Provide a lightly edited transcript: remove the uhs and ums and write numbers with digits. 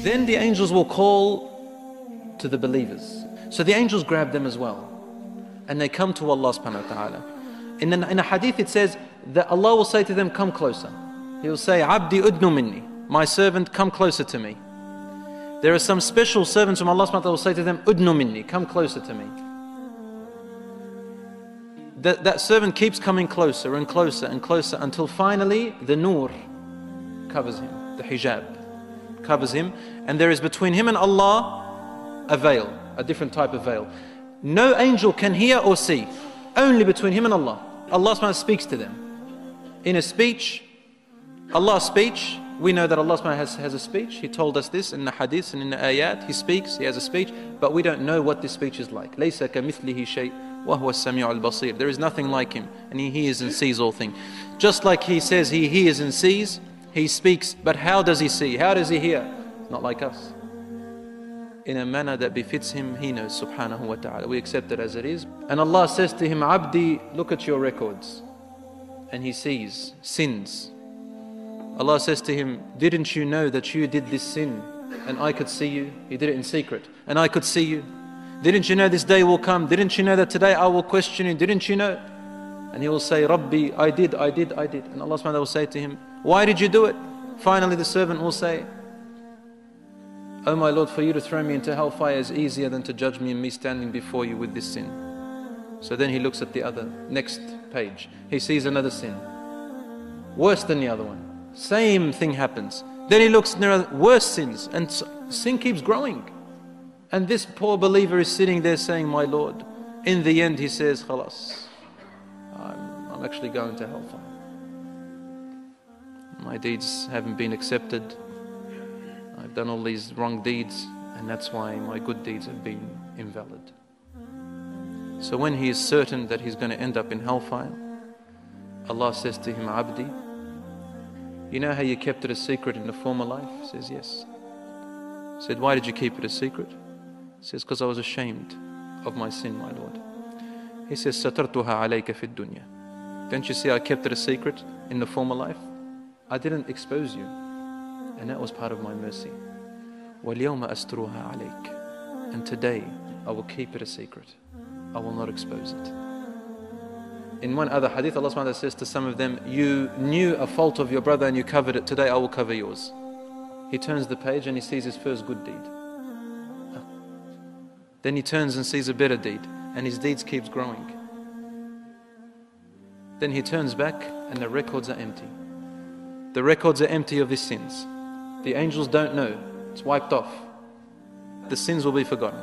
Then the angels will call to the believers. So the angels grab them as well. And they come to Allah subhanahu wa ta'ala. In a hadith it says that Allah will say to them, come closer. He will say, Abdi udnu minni. My servant, come closer to me. There are some special servants from Allah subhanahu wa ta'ala will say to them, udnu minni, come closer to me. That servant keeps coming closer and closer and closer until finally the nur covers him, the hijab covers him, and there is between him and Allah a veil, a different type of veil. No angel can hear or see, only between him and Allah. Allah subhanahu wa ta'ala speaks to them. In a speech, Allah's speech, we know that Allah subhanahu wa ta'ala has a speech. He told us this in the hadith and in the ayat. He speaks, He has a speech, but we don't know what this speech is like. لَيْسَ كَمِثْلِهِ شَيْءٍ وَهُوَ السَّمِيعُ الْبَصِيرُ. There is nothing like Him, and He hears and sees all things. Just like He says He hears and sees, He speaks, but how does He see? How does He hear? It's not like us. In a manner that befits Him, He knows subhanahu wa ta'ala. We accept it as it is. And Allah says to him, Abdi, look at your records. And he sees sins. Allah says to him, didn't you know that you did this sin and I could see you? He did it in secret and I could see you. Didn't you know this day will come? Didn't you know that today I will question you? Didn't you know? And he will say, Rabbi, I did. And Allah subhanahu wa ta'ala will say to him, why did you do it? Finally the servant will say, oh my Lord, for you to throw me into hellfire is easier than to judge me and me standing before you with this sin. So then he looks at the other, next page. He sees another sin, worse than the other one. Same thing happens. Then he looks, and there are worse sins, and sin keeps growing. And this poor believer is sitting there saying, my Lord, in the end he says, Khalas, I'm actually going to hellfire. My deeds haven't been accepted. I've done all these wrong deeds, and that's why my good deeds have been invalid. So when he is certain that he's going to end up in hellfire, Allah says to him, Abdi, you know how you kept it a secret in the former life? He says, yes. He said, why did you keep it a secret? He says, because I was ashamed of my sin, my Lord. He says, Satartuha alayka fid dunya. Don't you see I kept it a secret in the former life? I didn't expose you. And that was part of my mercy. وَالْيَوْمَ أَسْتُرُهَا عَلَيْكَ. And today I will keep it a secret. I will not expose it. In one other hadith, Allah subhanahu wa ta'ala says to some of them, you knew a fault of your brother and you covered it. Today I will cover yours. He turns the page and he sees his first good deed. Then he turns and sees a better deed, and his deeds keeps growing. Then he turns back and the records are empty. The records are empty of his sins. The angels don't know. It's wiped off. The sins will be forgotten.